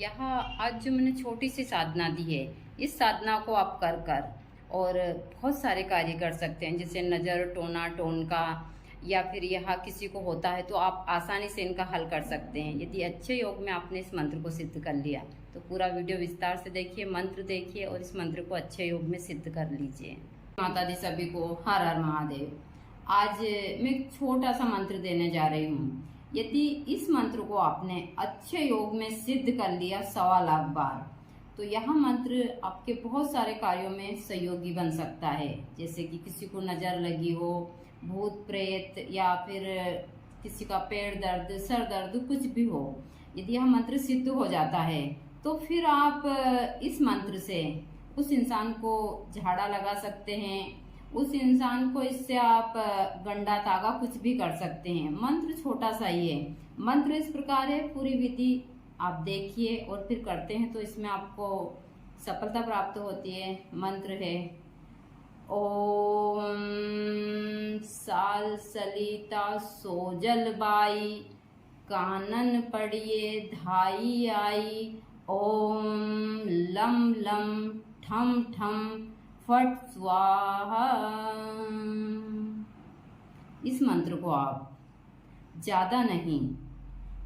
यहाँ आज जो मैंने छोटी सी साधना दी है, इस साधना को आप कर कर और बहुत सारे कार्य कर सकते हैं, जैसे नज़र टोना टोन का, या फिर यहाँ किसी को होता है तो आप आसानी से इनका हल कर सकते हैं। यदि अच्छे योग में आपने इस मंत्र को सिद्ध कर लिया तो पूरा वीडियो विस्तार से देखिए, मंत्र देखिए और इस मंत्र को अच्छे योग में सिद्ध कर लीजिए। माता दी सभी को हर हर महादेव। आज मैं एक छोटा सा मंत्र देने जा रही हूँ। यदि इस मंत्र को आपने अच्छे योग में सिद्ध कर लिया 1.25 लाख बार, तो यह मंत्र आपके बहुत सारे कार्यों में सहयोगी बन सकता है। जैसे कि किसी को नज़र लगी हो, भूत प्रेत, या फिर किसी का पेट दर्द, सर दर्द, कुछ भी हो, यदि यह मंत्र सिद्ध हो जाता है तो फिर आप इस मंत्र से उस इंसान को झाड़ा लगा सकते हैं, उस इंसान को इससे आप गंडा तागा कुछ भी कर सकते हैं। मंत्र छोटा सा ही है। मंत्र इस प्रकार है, पूरी विधि आप देखिए और फिर करते हैं तो इसमें आपको सफलता प्राप्त होती है। मंत्र है ओम साल सलिता सोजल बाई, कानन पड़िए धाई आई, ओम लम लम ठम ठम फट स्वाहा। इस मंत्र को आप ज़्यादा नहीं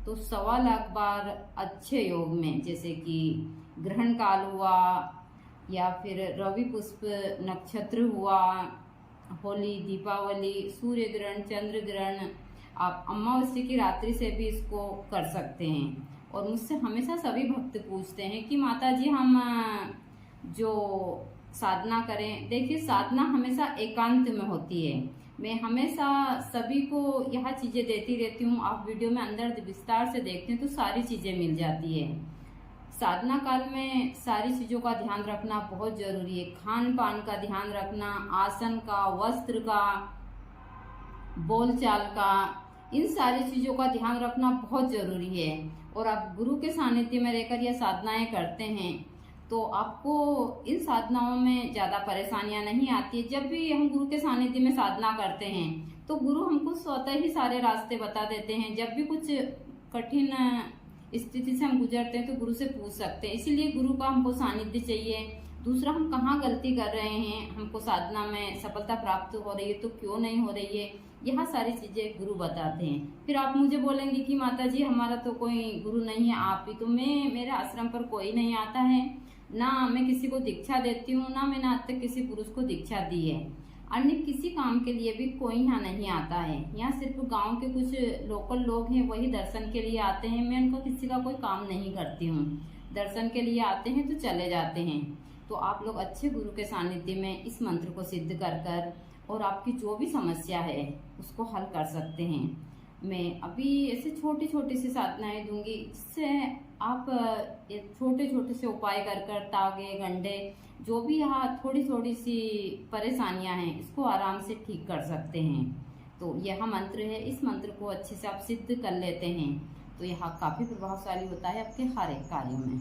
तो 1.25 लाख बार अच्छे योग में, जैसे कि ग्रहण काल हुआ या फिर रवि पुष्प नक्षत्र हुआ, होली, दीपावली, सूर्य ग्रहण, चंद्र ग्रहण, आप अमावस्या की रात्रि से भी इसको कर सकते हैं। और मुझसे हमेशा सभी भक्त पूछते हैं कि माता जी हम जो साधना करें, देखिए साधना हमेशा एकांत में होती है। मैं हमेशा सभी को यह चीज़ें देती रहती हूँ। आप वीडियो में अंदर विस्तार से देखते हैं तो सारी चीज़ें मिल जाती है। साधना काल में सारी चीज़ों का ध्यान रखना बहुत जरूरी है। खान पान का ध्यान रखना, आसन का, वस्त्र का, बोलचाल का, इन सारी चीज़ों का ध्यान रखना बहुत जरूरी है। और आप गुरु के सानिध्य में रहकर यह साधनाएं करते हैं तो आपको इन साधनाओं में ज़्यादा परेशानियां नहीं आती। जब भी हम गुरु के सानिध्य में साधना करते हैं तो गुरु हमको स्वतः ही सारे रास्ते बता देते हैं। जब भी कुछ कठिन स्थिति से हम गुजरते हैं तो गुरु से पूछ सकते हैं। इसीलिए गुरु का हमको सानिध्य चाहिए। दूसरा, हम कहाँ गलती कर रहे हैं, हमको साधना में सफलता प्राप्त हो रही है तो क्यों नहीं हो रही है, यह सारी चीजें गुरु बताते हैं। फिर आप मुझे बोलेंगे कि माता जी हमारा तो कोई गुरु नहीं है, आप ही तो। मेरे आश्रम पर कोई नहीं आता है, ना मैं किसी को दीक्षा देती हूँ, ना मैंने आज तक किसी पुरुष को दीक्षा दी है। अन्य किसी काम के लिए भी कोई यहाँ नहीं आता है। यहाँ सिर्फ गांव के कुछ लोकल लोग हैं, वही दर्शन के लिए आते हैं। मैं उनको किसी का कोई काम नहीं करती हूँ, दर्शन के लिए आते हैं तो चले जाते हैं। तो आप लोग अच्छे गुरु के सानिध्य में इस मंत्र को सिद्ध कर कर और आपकी जो भी समस्या है उसको हल कर सकते हैं। मैं अभी ऐसे छोटी छोटी सी साधनाएं दूंगी, इससे आप छोटे छोटे से उपाय कर कर तागे गंडे जो भी यहाँ थोड़ी थोड़ी सी परेशानियां हैं इसको आराम से ठीक कर सकते हैं। तो यह मंत्र है, इस मंत्र को अच्छे से आप सिद्ध कर लेते हैं तो यह काफ़ी प्रभावशाली होता है आपके हर एक कार्यों में।